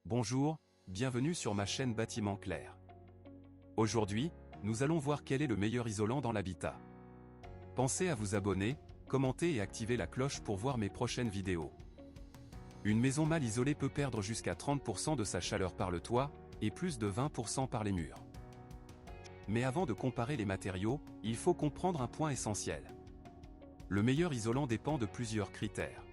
Bonjour, bienvenue sur ma chaîne Bâtiment Clair. Aujourd'hui, nous allons voir quel est le meilleur isolant dans l'habitat. Pensez à vous abonner, commenter et activer la cloche pour voir mes prochaines vidéos. Une maison mal isolée peut perdre jusqu'à 30% de sa chaleur par le toit, et plus de 20% par les murs. Mais avant de comparer les matériaux, il faut comprendre un point essentiel. Le meilleur isolant dépend de plusieurs critères.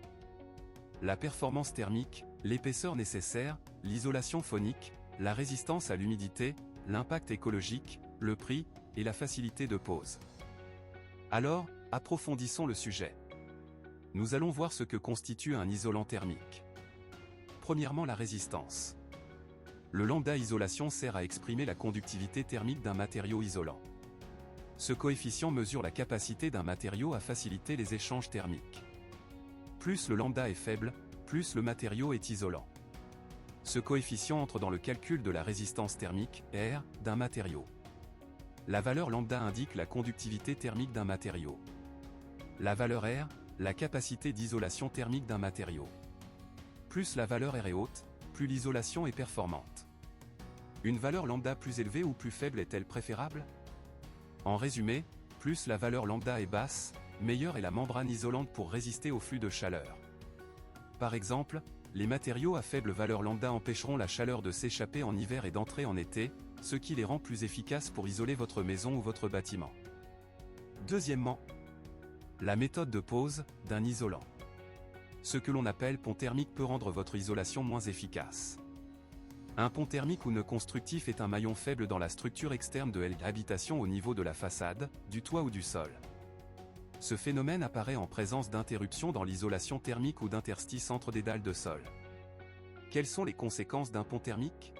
La performance thermique, l'épaisseur nécessaire, l'isolation phonique, la résistance à l'humidité, l'impact écologique, le prix, et la facilité de pose. Alors, approfondissons le sujet. Nous allons voir ce que constitue un isolant thermique. Premièrement, la résistance. Le lambda isolation sert à exprimer la conductivité thermique d'un matériau isolant. Ce coefficient mesure la capacité d'un matériau à faciliter les échanges thermiques. Plus le lambda est faible, plus le matériau est isolant. Ce coefficient entre dans le calcul de la résistance thermique, R, d'un matériau. La valeur lambda indique la conductivité thermique d'un matériau. La valeur R, la capacité d'isolation thermique d'un matériau. Plus la valeur R est haute, plus l'isolation est performante. Une valeur lambda plus élevée ou plus faible est-elle préférable? En résumé, plus la valeur lambda est basse, meilleure est la membrane isolante pour résister au flux de chaleur. Par exemple, les matériaux à faible valeur lambda empêcheront la chaleur de s'échapper en hiver et d'entrer en été, ce qui les rend plus efficaces pour isoler votre maison ou votre bâtiment. Deuxièmement, la méthode de pose d'un isolant. Ce que l'on appelle pont thermique peut rendre votre isolation moins efficace. Un pont thermique ou non constructif est un maillon faible dans la structure externe de l'habitation au niveau de la façade, du toit ou du sol. Ce phénomène apparaît en présence d'interruptions dans l'isolation thermique ou d'interstices entre des dalles de sol. Quelles sont les conséquences d'un pont thermique?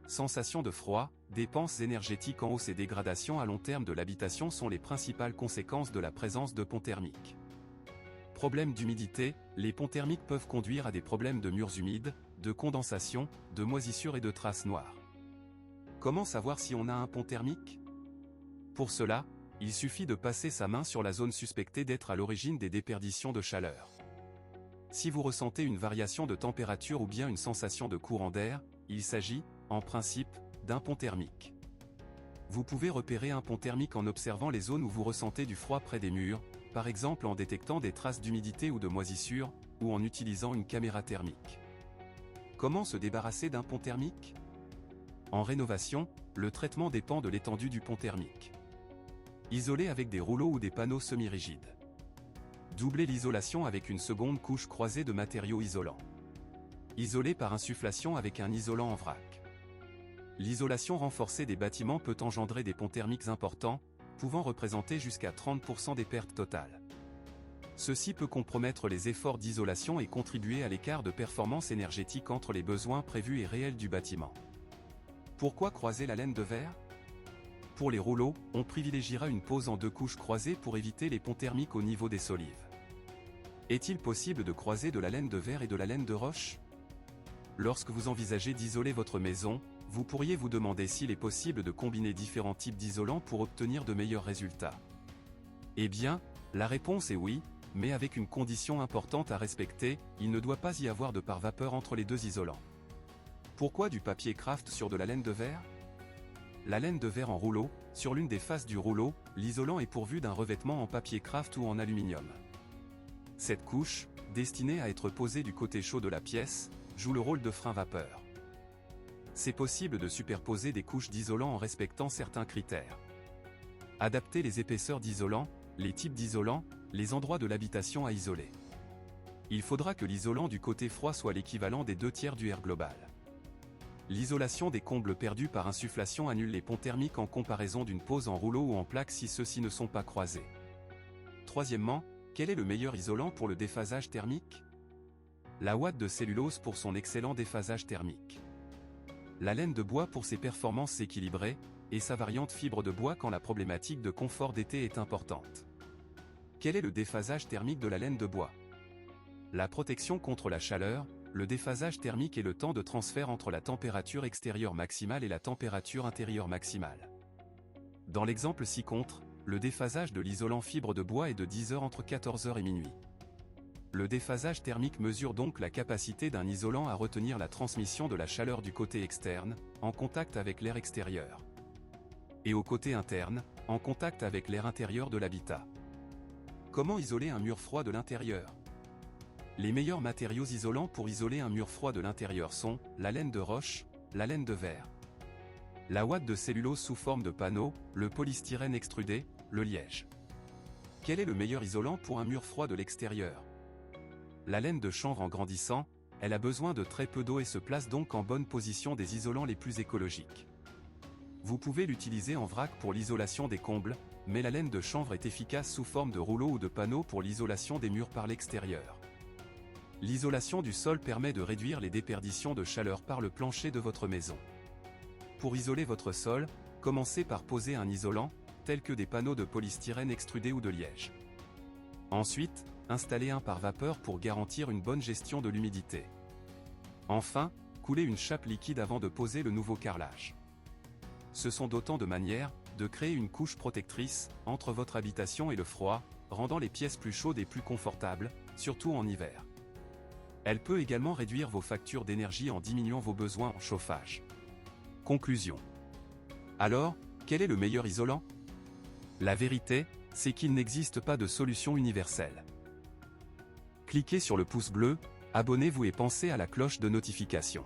Sensation de froid, dépenses énergétiques en hausse et dégradation à long terme de l'habitation sont les principales conséquences de la présence de ponts thermiques. Problème d'humidité, les ponts thermiques peuvent conduire à des problèmes de murs humides, de condensation, de moisissure et de traces noires. Comment savoir si on a un pont thermique? Pour cela, il suffit de passer sa main sur la zone suspectée d'être à l'origine des déperditions de chaleur. Si vous ressentez une variation de température ou bien une sensation de courant d'air, il s'agit, en principe, d'un pont thermique. Vous pouvez repérer un pont thermique en observant les zones où vous ressentez du froid près des murs, par exemple en détectant des traces d'humidité ou de moisissure, ou en utilisant une caméra thermique. Comment se débarrasser d'un pont thermique? En rénovation, le traitement dépend de l'étendue du pont thermique. Isoler avec des rouleaux ou des panneaux semi-rigides. Doubler l'isolation avec une seconde couche croisée de matériaux isolants. Isoler par insufflation avec un isolant en vrac. L'isolation renforcée des bâtiments peut engendrer des ponts thermiques importants, pouvant représenter jusqu'à 30% des pertes totales. Ceci peut compromettre les efforts d'isolation et contribuer à l'écart de performance énergétique entre les besoins prévus et réels du bâtiment. Pourquoi croiser la laine de verre? Pour les rouleaux, on privilégiera une pose en deux couches croisées pour éviter les ponts thermiques au niveau des solives. Est-il possible de croiser de la laine de verre et de la laine de roche? Lorsque vous envisagez d'isoler votre maison, vous pourriez vous demander s'il est possible de combiner différents types d'isolants pour obtenir de meilleurs résultats. Eh bien, la réponse est oui, mais avec une condition importante à respecter, il ne doit pas y avoir de pare-vapeur entre les deux isolants. Pourquoi du papier kraft sur de la laine de verre? La laine de verre en rouleau, sur l'une des faces du rouleau, l'isolant est pourvu d'un revêtement en papier kraft ou en aluminium. Cette couche, destinée à être posée du côté chaud de la pièce, joue le rôle de frein vapeur. C'est possible de superposer des couches d'isolant en respectant certains critères. Adapter les épaisseurs d'isolant, les types d'isolant, les endroits de l'habitation à isoler. Il faudra que l'isolant du côté froid soit l'équivalent des 2/3 du R global. L'isolation des combles perdus par insufflation annule les ponts thermiques en comparaison d'une pose en rouleau ou en plaque si ceux-ci ne sont pas croisés. Troisièmement, quel est le meilleur isolant pour le déphasage thermique? La ouate de cellulose pour son excellent déphasage thermique. La laine de bois pour ses performances équilibrées, et sa variante fibre de bois quand la problématique de confort d'été est importante. Quel est le déphasage thermique de la laine de bois? La protection contre la chaleur. Le déphasage thermique est le temps de transfert entre la température extérieure maximale et la température intérieure maximale. Dans l'exemple ci-contre, le déphasage de l'isolant fibre de bois est de 10 heures entre 14 h et minuit. Le déphasage thermique mesure donc la capacité d'un isolant à retenir la transmission de la chaleur du côté externe, en contact avec l'air extérieur. Et au côté interne, en contact avec l'air intérieur de l'habitat. Comment isoler un mur froid de l'intérieur? Les meilleurs matériaux isolants pour isoler un mur froid de l'intérieur sont la laine de roche, la laine de verre, la ouate de cellulose sous forme de panneau, le polystyrène extrudé, le liège. Quel est le meilleur isolant pour un mur froid de l'extérieur? La laine de chanvre en grandissant, elle a besoin de très peu d'eau et se place donc en bonne position des isolants les plus écologiques. Vous pouvez l'utiliser en vrac pour l'isolation des combles, mais la laine de chanvre est efficace sous forme de rouleau ou de panneau pour l'isolation des murs par l'extérieur. L'isolation du sol permet de réduire les déperditions de chaleur par le plancher de votre maison. Pour isoler votre sol, commencez par poser un isolant, tel que des panneaux de polystyrène extrudé ou de liège. Ensuite, installez un par vapeur pour garantir une bonne gestion de l'humidité. Enfin, coulez une chape liquide avant de poser le nouveau carrelage. Ce sont d'autant de manières de créer une couche protectrice entre votre habitation et le froid, rendant les pièces plus chaudes et plus confortables, surtout en hiver. Elle peut également réduire vos factures d'énergie en diminuant vos besoins en chauffage. Conclusion. Alors, quel est le meilleur isolant? La vérité, c'est qu'il n'existe pas de solution universelle. Cliquez sur le pouce bleu, abonnez-vous et pensez à la cloche de notification.